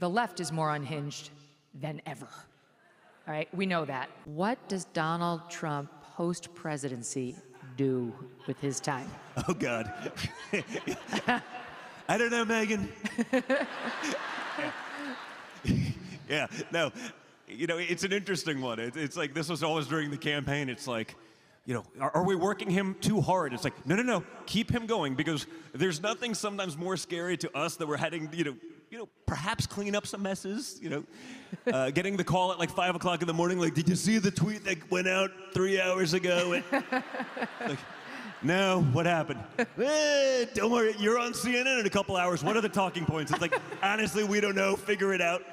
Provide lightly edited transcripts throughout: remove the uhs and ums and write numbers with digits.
The left is more unhinged than ever. All right, we know that. What does Donald Trump post-presidency do with his time? Oh, God. I don't know, Megyn. Yeah, no. You know, it's an interesting one. It's like, this was always during the campaign. It's like, you know, are we working him too hard? It's like, no, keep him going, because there's nothing sometimes more scary to us that we're heading, you know, perhaps clean up some messes, getting the call at like 5 o'clock in the morning, like, did you see the tweet that went out 3 hours ago? Like, no, what happened? Don't worry, you're on CNN in a couple hours. What are the talking points? It's like, honestly, we don't know, figure it out.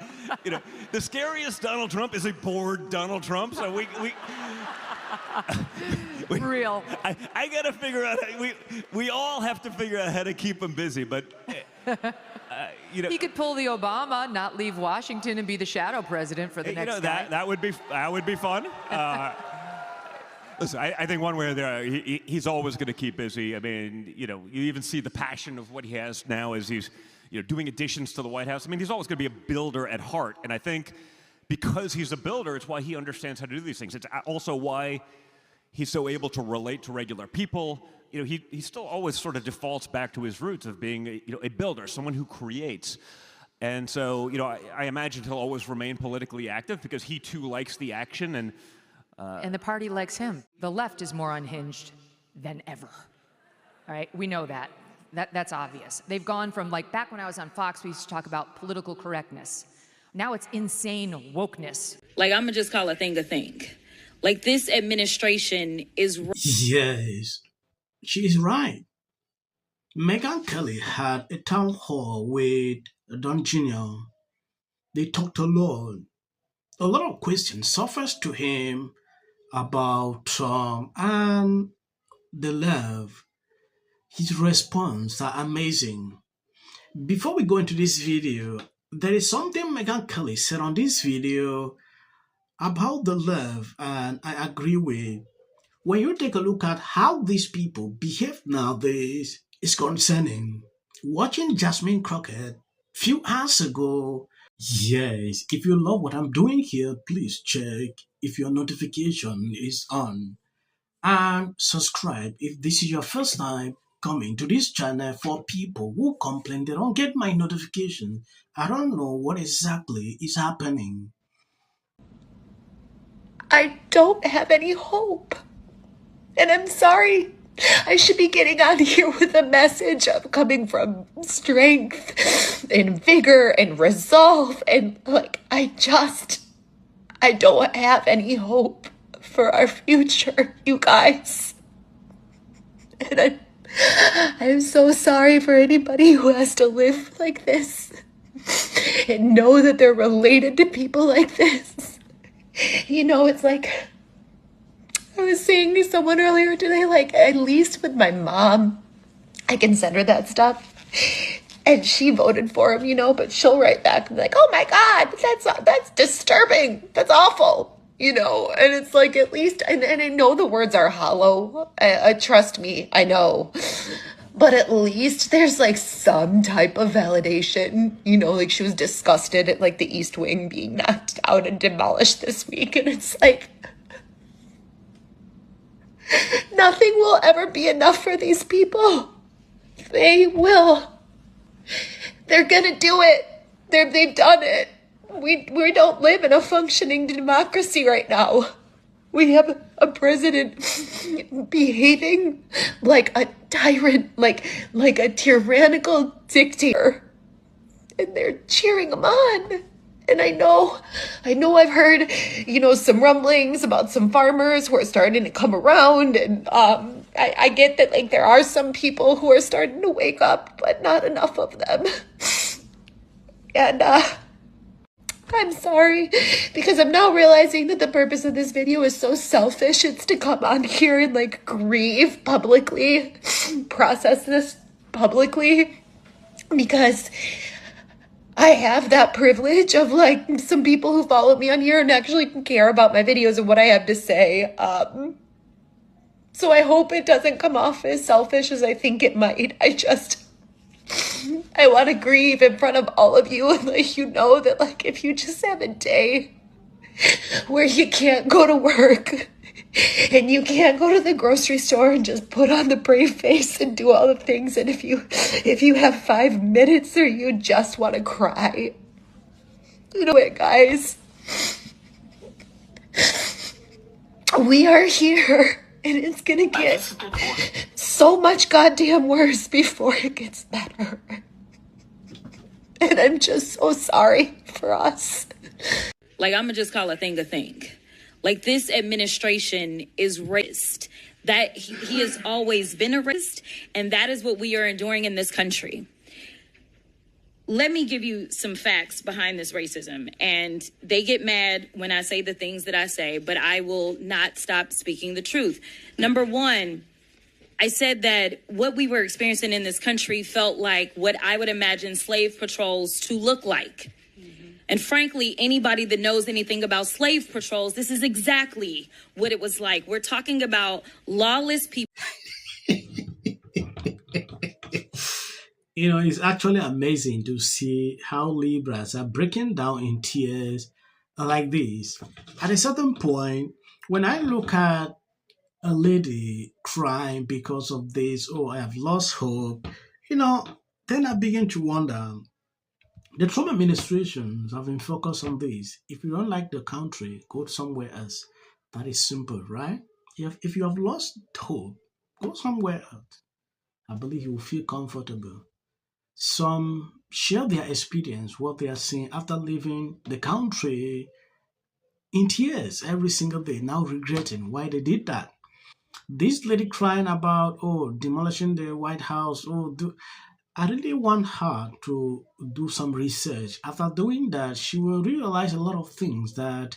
You know, the scariest Donald Trump is a bored Donald Trump, so we Real. I gotta figure out, we all have to figure out how to keep him busy, but you know. He could pull the Obama, not leave Washington, and be the shadow president for the next guy. That would be fun. Listen, I think one way or the other, he's always going to keep busy. I mean, you even see the passion of what he has now as he's, doing additions to the White House. I mean, he's always going to be a builder at heart, and I think because he's a builder, it's why he understands how to do these things. It's also why he's so able to relate to regular people. He still always sort of defaults back to his roots of being, a builder, someone who creates. And so, I imagine he'll always remain politically active because he too likes the action, and the party likes him. The left is more unhinged than ever. All right, we know that. That's obvious. They've gone from, like, back when I was on Fox, we used to talk about political correctness. Now it's insane wokeness. Like, I'm gonna just call a thing. Like, this administration is... Yes, she's right. Megyn Kelly had a town hall with Don Jr. They talked a lot. A lot of questions surfaced to him about Trump and the left. His response are amazing. Before we go into this video, there is something Megyn Kelly said on this video about the left, and I agree with. When you take a look at how these people behave nowadays, it's concerning. Watching Jasmine Crockett a few hours ago, yes, if you love what I'm doing here, please check if your notification is on. And subscribe if this is your first time coming to this channel. For people who complain they don't get my notification, I don't know what exactly is happening. I don't have any hope. And I'm sorry. I should be getting on here with a message of coming from strength and vigor and resolve. And like, I don't have any hope for our future, you guys. And I'm so sorry for anybody who has to live like this and know that they're related to people like this. It's like, I was saying to someone earlier today, like, at least with my mom, I can send her that stuff. And she voted for him, but she'll write back and be like, oh my God, that's disturbing. That's awful. And it's like, at least, and I know the words are hollow. Trust me, I know. But at least there's like some type of validation, like she was disgusted at like the East Wing being knocked out and demolished this week. And it's like, nothing will ever be enough for these people. They will. They're gonna do it. They've done it. We don't live in a functioning democracy right now. We have a president behaving like a tyrant, like a tyrannical dictator. And they're cheering him on. And I know I've heard, some rumblings about some farmers who are starting to come around. And I get that, like, there are some people who are starting to wake up, but not enough of them. And I'm sorry, because I'm now realizing that the purpose of this video is so selfish. It's to come on here and, like, grieve publicly, process this publicly, because I have that privilege of, like, some people who follow me on here and actually care about my videos and what I have to say. So I hope it doesn't come off as selfish as I think it might. I want to grieve in front of all of you and let you know that, like, if you just have a day where you can't go to work and you can't go to the grocery store and just put on the brave face and do all the things, and if you have 5 minutes or you just want to cry, you know what, guys? We are here, and it's gonna get so much goddamn worse before it gets better. And I'm just so sorry for us. Like, I'm gonna just call a thing. Like, this administration is racist. That he has always been a racist, and that is what we are enduring in this country. Let me give you some facts behind this racism. And they get mad when I say the things that I say, but I will not stop speaking the truth. Number one, I said that what we were experiencing in this country felt like what I would imagine slave patrols to look like. And frankly, anybody that knows anything about slave patrols, this is exactly what it was like. We're talking about lawless people. You know, it's actually amazing to see how liberals are breaking down in tears like this. At a certain point, when I look at a lady crying because of this, oh, I have lost hope, you know, then I begin to wonder. The Trump administrations have been focused on this. If you don't like the country, go somewhere else. That is simple, right? If you have lost hope, go somewhere else. I believe you will feel comfortable. Some share their experience, what they are seeing after leaving the country in tears every single day, now regretting why they did that. This lady crying about, oh, demolishing the White House. I really want her to do some research. After doing that, she will realize a lot of things that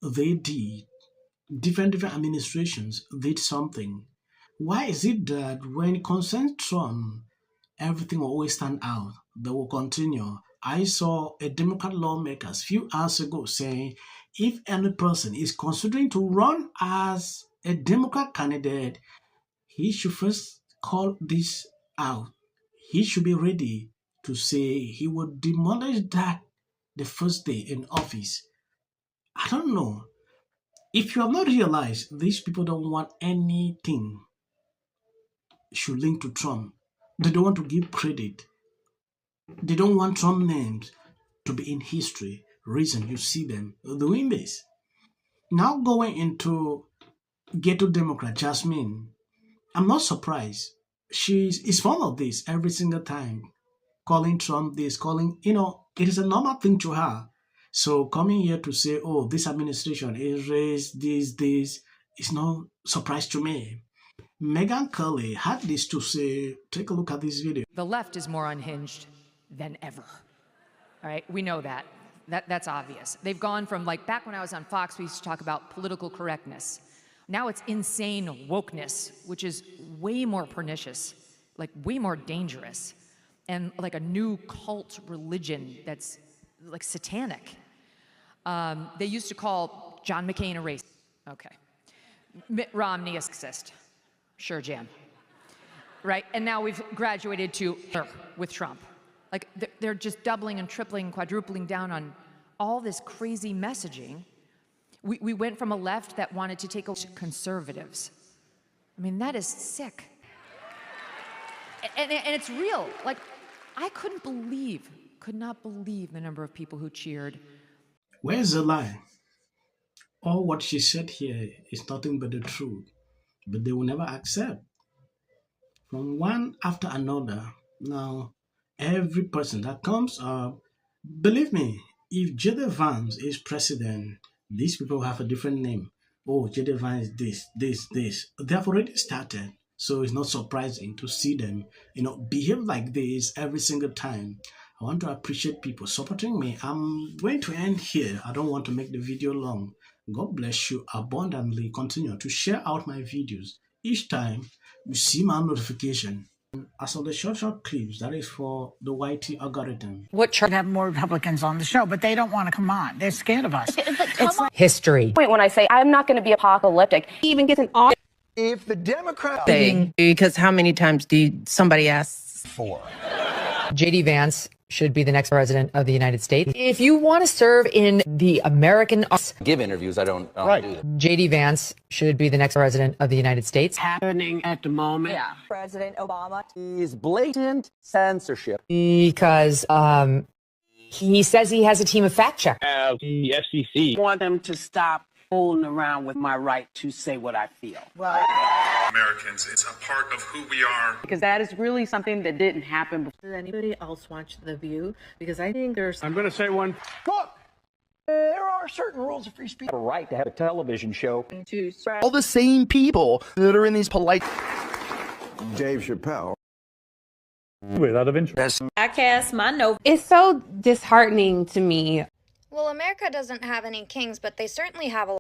they did. Different administrations did something. Why is it that when it concerns Trump, everything will always stand out? They will continue. I saw a Democrat lawmaker a few hours ago saying if any person is considering to run as a Democrat candidate, he should first call this out. He should be ready to say he would demolish that the first day in office. I don't know. If you have not realized, these people don't want anything should link to Trump. They don't want to give credit. They don't want Trump names to be in history. Reason you see them doing this. Now going into ghetto Democrat Jasmine, I'm not surprised. She's fond of this every single time. Calling Trump this, it is a normal thing to her. So coming here to say, oh, this administration is race, this, is no surprise to me. Megyn Kelly had this to say. Take a look at this video. The left is more unhinged than ever. All right, we know that. That's obvious. They've gone from, like, back when I was on Fox, we used to talk about political correctness. Now it's insane wokeness, which is way more pernicious, like way more dangerous, and like a new cult religion that's like satanic. They used to call John McCain a racist. Okay. Mitt Romney a sexist. Sure, Jan. Right? And now we've graduated to with Trump. Like, they're just doubling and tripling, quadrupling down on all this crazy messaging. We went from a left that wanted to take over conservatives. I mean, that is sick. And it's real. Like, I could not believe the number of people who cheered. Where's the lie? All what she said here is nothing but the truth, but they will never accept. From one after another, now, every person that comes up, believe me, if J.D. Vance is president, these people have a different name. Oh, J.D. Vance is this. They have already started. So it's not surprising to see them, behave like this every single time. I want to appreciate people supporting me. I'm going to end here. I don't want to make the video long. God bless you abundantly. Continue to share out my videos. Each time you see my notification. As of the short clips, that is for the YT algorithm. What church have more Republicans on the show, but they don't want to come on. They're scared of us. It's like history. Point when I say I'm not going to be apocalyptic. He even gets an off. If the Democrats because how many times do somebody asks for? JD Vance should be the next president of the United States. If you want to serve in the American give interviews, I don't do that. JD Vance should be the next president of the United States. Happening at the moment. Yeah. President Obama. Is blatant censorship. Because he says he has a team of fact checkers. The FCC. I want them to stop fooling around with my right to say what I feel. Americans, it's a part of who we are. Because that is really something that didn't happen before. Does anybody else watch The View? Because I think there's... I'm going to say one. Look, there are certain rules of free speech. A right to have a television show. All the same people that are in these polite... Dave Chappelle. With out of interest. I cast my no. It's so disheartening to me. Well, America doesn't have any kings, but they certainly have a